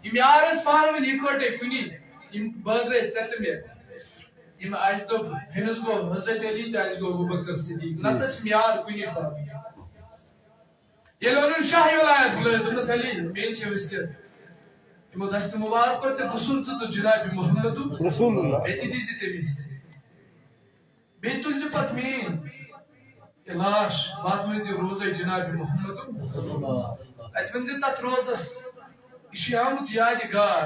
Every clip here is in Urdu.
یم یار اس پانون اکوٹے کنی یم بٲگرٲے ژٔٹہِ مےٚ یم اَسہِ دوٚپ ہُمِس گوٚو حضرت علی تہٕ اَسہِ گوٚو ابوبکر صدیق نتہٕ ٲسۍ یم یار کُنی پانہٕ ییٚلہِ اونُن شاہی ولایت بُلٲیِتھ دوٚپنس علی میٛٲنۍ چھےٚ وصیت یمو دست مبارک کوٚر ژےٚ غسل تہٕ جناب محمد رسول اللہ بیٚیہِ دیٖزِ تٔمِس بیٚیہِ تُلۍ زِ پتہٕ میٛٲنۍ لاش واتنٲیزِ روزے جناب محمد اتہِ ؤنۍ زِ تتھ روزس یہ چھُ آمُت یادگار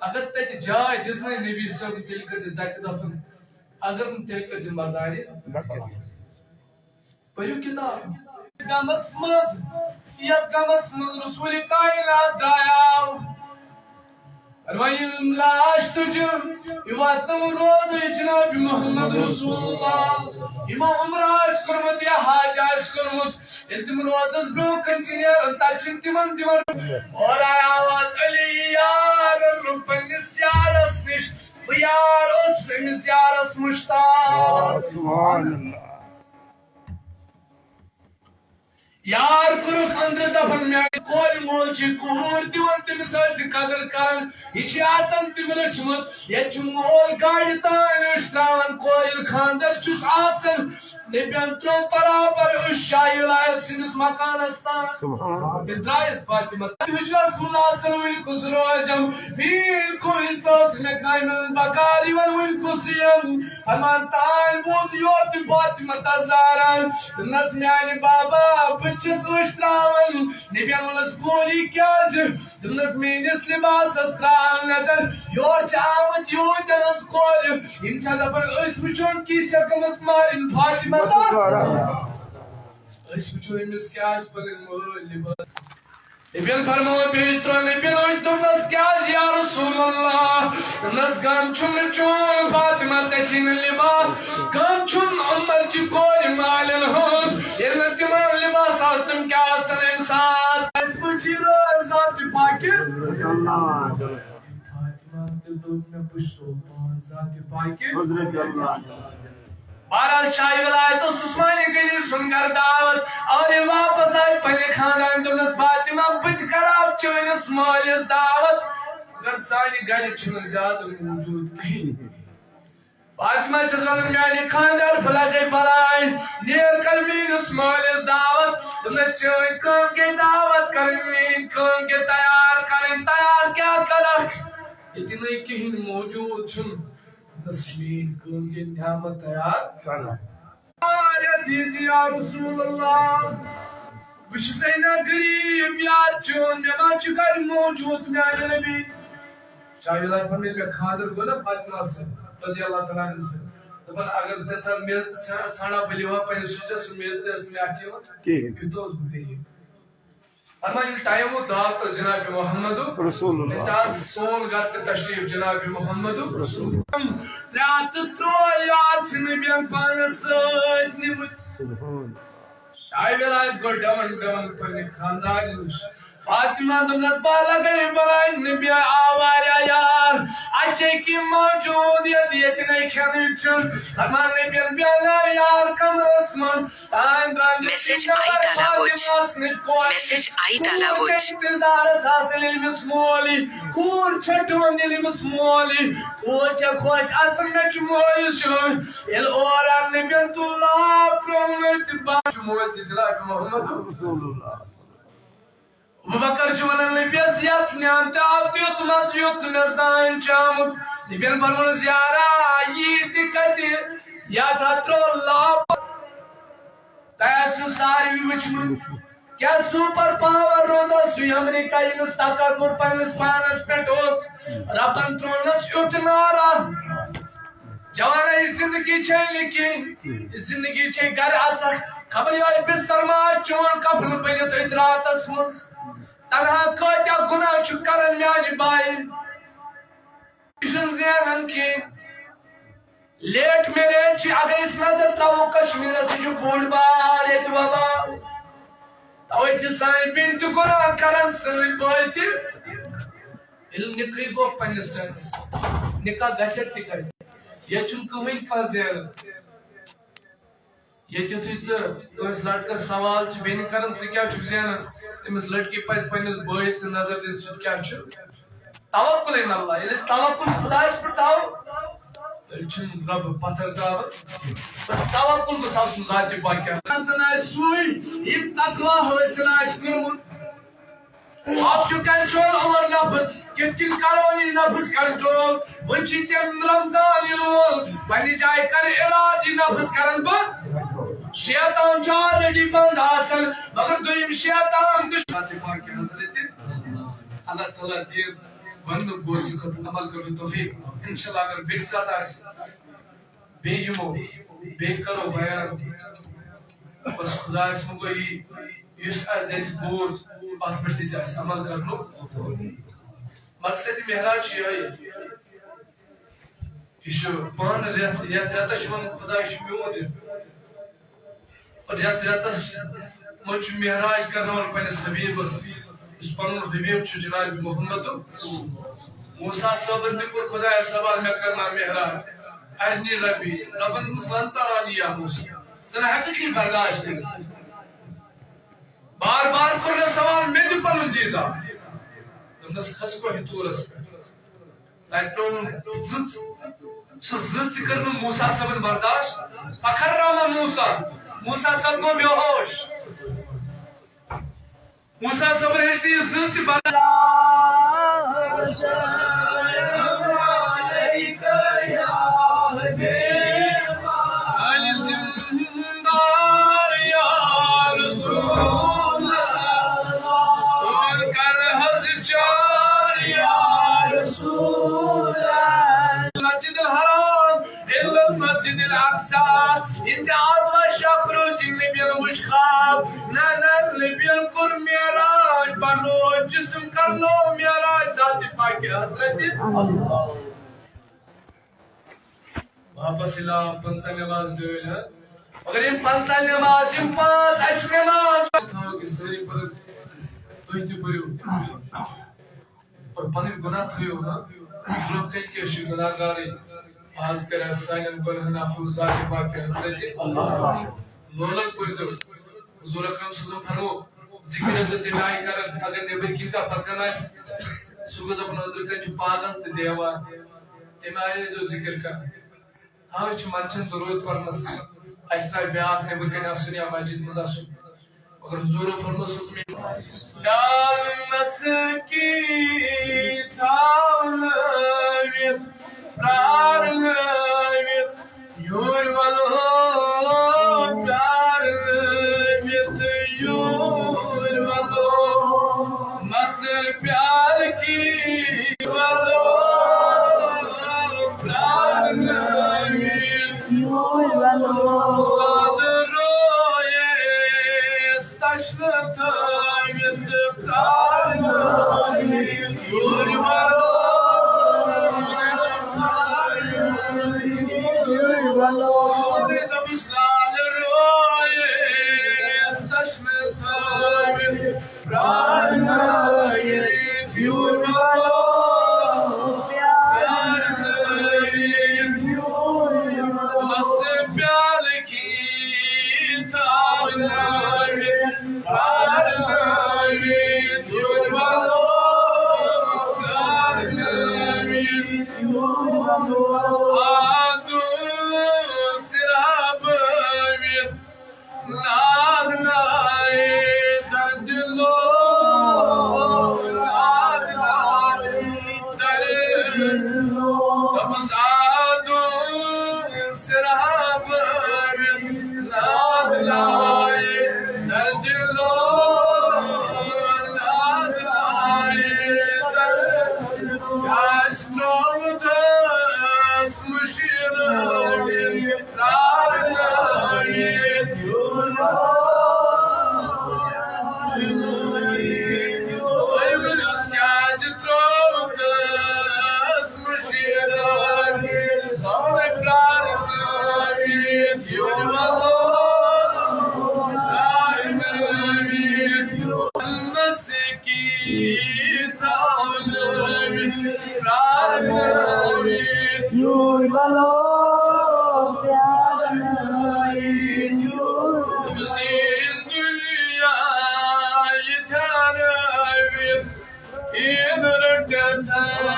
اگر تتہِ جاے دِژنَے نبی صٲب تیٚلہِ کٔرزِ تتہِ دفن اگر نہٕ تیٚلہِ کٔرزِ مزارِ پٔرِو کِتاب غمس منٛز یتھ غمس منٛز رسول کائنات درٛایاو وۄنۍ لاش تُجہِ یہِ واتنو روزے جناب محمد رسول اللہ یمو عمرہ آسہِ کوٚرمُت یا حج آسہِ کوٚرمُت ییٚلہِ تِم روزس برٛونٛہہ کَنہِ چھِ نیران تتہِ چھِنہٕ تِمن دِوان اور آے آواز علی یار پننِس یارس نِش بہٕ یار اوسُس أمِس یارس مشتاق سبحان اللہ یار کوٚرُکھ أنٛدرٕ دپان میٛانہِ کورِ مول چھِ کوٗر دِوان تٔمِس ٲسۍ قدر کران یہِ چھِ آسان تٔمۍ رٔچھمٕژ ییٚتہِ چھُ مول گاڑِ تانۍ أچھ تراوان کورِ ییٚلہِ خانٛدر چھُس آسان نبین ترٛوو برابر أچھ شاہی ولایت سٕنٛدِس مکانس تام ییٚلہِ درٛایس فاطمہ حجرس منٛز آسان وُنہِ کُس روزیم میٛٲنۍ کورِ ژٕ ٲس مےٚ کامہِ ہٕنٛز بکار یِوان وُنہِ کُس یِم فرمان تانۍ ووت یور تہِ فاطمہ تس زاران دوٚپنس میٛانہِ بابا بہٕ چھَس أچھ تراوان نبین ووٚنُس کوری کیٛازِ دوٚپنس میٛٲنِس لباسس تراو نظر یور چھِ آمٕتۍ یوٗتاہ حظ کورِ یِم چھےٚ دپان أسۍ وٕچھون کِژھ چھےٚ گٔمٕژ مارٕنۍ فاطمہ أسۍ وٕچھو أمِس کیٛاہ آسہِ پنٕنۍ مٲلۍ لباس نبین فرموو بیٚیہِ ترٛوو نبین وۄنۍ دوٚپنس کیٛازِ یا رسول اللہ دوٚپنس غم چھُم نہٕ چون فاطمہ ژےٚ چھے نہٕ لباس غم چھُم عمر چہِ کورِ مالٮ۪ن ہُنٛد ییٚلہِ نہٕ تِمن لباس آسہِ تِم کیٛاہ آسن اَمہِ ساتہٕ اَتہِ پٲٹھۍ چھِ ذاتِ پاکہِ فاطمہ تہِ دوٚپ مےٚ بہٕ چھُسو پانہٕ ذاتِ پاکہِ بہرحال شاہی ولایت اوس عثمانی گلی سُنٛد گرٕ دعوت اور یہِ واپس آیہِ پننہِ خاندان دوٚپنس فاطمہ بہٕ تہِ کراو چٲنِس مٲلِس دعوت مگر سانہِ گرِ چھُنہٕ زیادٕ موٗجوٗد کِہیٖنۍ فاطمہ چھَس ونان میٛانہِ خاندار بہٕ لگے بلاے نیر کر میٛٲنِس مٲلِس دعوت دوٚپنس چٲنۍ کٲم گٔے دعوت کرٕنۍ میٛٲنۍ کٲم گٔے تیار کرٕنۍ تیار کیٛاہ کرکھ ییٚتہِ نَے کِہیٖنۍ موٗجوٗد چھُنہٕ میٛٲنۍ کٲم گٔے نعمت تیار واریاہ دیٖزِ یا رسول اللہ بہٕ چھُسے نہ غریٖب یاد چون مےٚ ما چھُ گرِ موٗجوٗد میٛانہِ نبی شاہی ولایت فرمٲے مےٚ خاندر گوٚو نا فاطمہ سۭتۍ رضی اللہ تعالیٰ عنہ سۭتۍ دپان اگر دژان میٚژ تہِ ژھانڈان بہٕ لِمہٕ ہا پننِس شُرِس سُہ میٚژ تہِ ٲس نہٕ مےٚ اَتھِ یِوان یوٗتاہ اوسُس بہٕ غریٖب فرمان ییٚلہِ ٹایم ووت دعوت تہٕ جناب محمد رسول اللہ سون گرٕ تہِ تشریٖف جناب محمد رسول ترٛےٚ ہتھ تہٕ ترٛوٚوُہ یار چھِ نبین پانس سۭتۍ نِمٕتۍ شاہی ولایت گوٚو ڈَوَن ڈَوَن پننہِ خاندانہِ نِش فاطمہ دوٚپنس بہٕ لگے بلاے نبی آو واریاہ یار اَسہِ چھِ کینٛہہ موجوٗد ییٚتہِ نَے کھٮ۪نٕے چھُنہٕ فرمان نبین بیٛاہنٲو یار کمرس منٛز تانۍ انتظارس آسان ییٚلہِ أمِس مول یی کوٗر چھےٚ ڈوٚن ییٚلہِ أمِس مول یی کوٗر چھےٚ خۄش آسان مےٚ چھُ مٲلِس یُن ییٚلہِ اور آو نبین تُل آب ترٛووُن تہٕ بس مٲلۍ جناب محمد رسول اللہ ابوبکر چھُ ونان نبیَس یتھ نعمتہِ آو تیُتھ مزٕ یُتھ مےٚ زانٛہہ چھُ آمُت نبین فرمونس یارا یی تہِ کتہِ یتھ ہا ترٛوو لب تۄہہِ آسِوٕ ساروٕے وٕچھمُت کیٛاہ سوٗپر پاور روٗدس سُے امریکہ ییٚمِس تکبر پننِس پانس پٮ۪ٹھ اوس ربن ترٛوونس یُتھ نارا جوانا یہِ زندگی چھے نہٕ کینٛہہ یہِ زندگی چھے گرِ اژکھ خبر یہوے بستر ما چون کفن بٔنِتھ أتھۍ راتس منٛز تنہا کۭتیاہ گُناہ چھُ کران میٛانہِ بایہِ یہِ چھُنہٕ زینان کینٛہہ لیٹ میریج چھِ اگر أسۍ نظر تراوو کشمیٖرس یہِ چھُ بوٚڑ بار ییٚتہِ وبا توے چھِ سانہِ بیٚنہِ تہِ گُناہ کران سٲنۍ بٲے تہِ ییٚلہِ نِکٕے گوٚو پننِس ٹایمس نکاح گژھٮ۪کھ تہِ کتہِ ییٚتہِ چھُنہٕ کٕہٕنۍ کانٛہہ زینان ییٚتہِ یُتھُے ژٕ کٲنٛسہِ لڑکس سوال چھِ بیٚنہِ کران ژٕ کیٛاہ چھُکھ زینان تٔمِس لڑکی پزِ پننِس بٲیِس تہِ نظر دِنۍ سُہ تہِ کیٛاہ چھُ توکل ان اللہ ییٚلہِ أسۍ توکل خۄدایَس پٮ۪ٹھ تھاوو تیٚلہِ چھُنہٕ رۄبہٕ پتھر تراوان توکل گوٚژھ آسُن ذاتِ پاکہِ زن آسہِ سُے ییٚمۍ تقوا حٲصِل آسہِ کوٚرمُت آپ چھُ کنٹرول اوور لفظ کِتھ کٔنۍ کرو یہِ لفظ کنٹرول وۄنۍ چھِ ژےٚ رمضان یِنہٕ وول پننہِ جایہِ کر ارادٕ یہِ لفظ کرن بہٕ شیطان چھُ آلریڈی بنٛد آسان مگر دوٚیِم شیطان ذاتِ پاکہِ حضرتِ اللہ تعالیٰ دِ وننہٕ بوزنہٕ خٲطرٕ عمل کرنُک توفیق انشاءاللہ اگر بیٚکہِ ساتہٕ آسہِ بیٚیہِ یِمو بیٚیہِ کرو بیان بس خۄدایس منٛگو یی یُس اسہِ ییٚتہِ بوز اتھ پٮ۪ٹھ دِژ اسہِ عمل کرنُک مقصد معراج چھُ یِہوٚے یہِ چھُ پانہٕ رٮ۪تھ یتھ رٮ۪تس چھِ ونان خۄداے چھُ میون رٮ۪تھ اور یتھ رٮ۪تس منٛز چھُ معراج کرناوان پننِس حبیٖبس یُس پنُن حبیٖب چھُ جناب محمد موسیٰ صٲبن تہِ کوٚر خۄدایس سوال مےٚ کرناو معراج ارنی ربی ربن دوٚپُس لن ترانی یا موسیٰ ژٕ نہٕ ہٮ۪ککھ یہِ برداشت کٔرِتھ بار بار کوٚر مےٚ سوال مےٚ دِ پنُن دیٖدار دوٚپنس کھس کوہہِ طوٗرس پٮ۪ٹھ تتہِ ترٛووُن زٕژ سۄ زٕژ تہِ کٔر نہٕ موسیٰ صٲبن برداشت فخرامہ موسیٰ صٲب گوٚو بے ہوش موسیٰ صٲبن ہیٚچ نہٕ یہِ زٕژ تہِ برداشت المسجد الحرام إلا المسجد الأقصى أنت عظمة شخرج اللي بيلوش خواب نانا اللي بيلقر معراج بروح جسم کرنو معراج ذات پاک حضرت واپس الہ پنچہ نماز ڈویل ہے اگر ان پنچہ نماز ان پانچ اس نماز سری پر تُہۍ تہِ پٔرِو اور پنٕنۍ گۄناہ تھٲیِو نا برونٛہہ کَنہِ کیٛاہ چھُ گۄناہگارٕے آز کرِ اَسہِ سانٮ۪ن گۄناہن عفو ذاتِ پاکہِ حضرتِ لولک پٔرۍزیو حضوٗر اکرم صلی فرمو ذِکر ٲسۍزیو تَمہِ آیہِ کران اگر نیٚبٕرۍ کِنۍ کانٛہہ پکان آسہِ سُہ گوٚو دپان أنٛدرٕ کَنۍ چھُ پاگل تہٕ دیوار تَمہِ آیہِ ٲسۍزیو ذِکر کران ہاں أسۍ چھِ منٛدچھان درود پرنس اَسہِ ترٛایہِ بیٛاکھ نیٚبٕرۍ کَنۍ آسُن یا مسجد منٛز آسُن مگر حضوٗرو فرمو ڈالمس کی تھاونٲوِتھ پرٛارنٲوِتھ یور ولو پرٛارنٲوِتھ یور ولو مس پیار کی ولو پرٛارنٲوِتھ یور ولو تھٲوِتھ پرٛارنٲوِتھ یور ولو دوٚپُس لالہٕ رویس تشنہٕ تھٲوِتھ پرٛارنٲوِتھ یور ولو پرٛارنٲوِتھ مسہٕ پیالہٕ کی تھاونٲوِتھ پرٛارنٲوِتھ یور ولو پرٛارنٲوِتھ یور ولو time.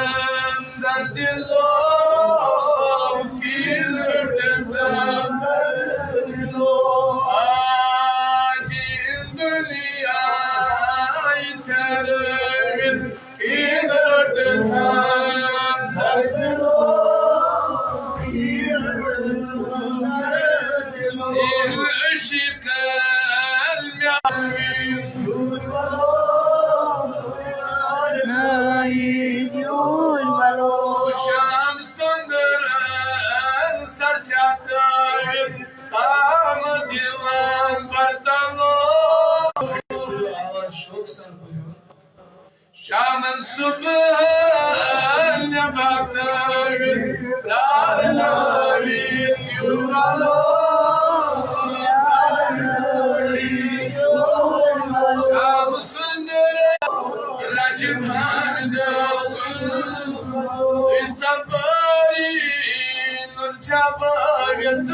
Şam sundurun saçaklar, kam divan bartalo. Çok sarılıyor. Şam'ın subhane baktır, dağların yurmalı. Şam sundurun racimhanede It's a burning,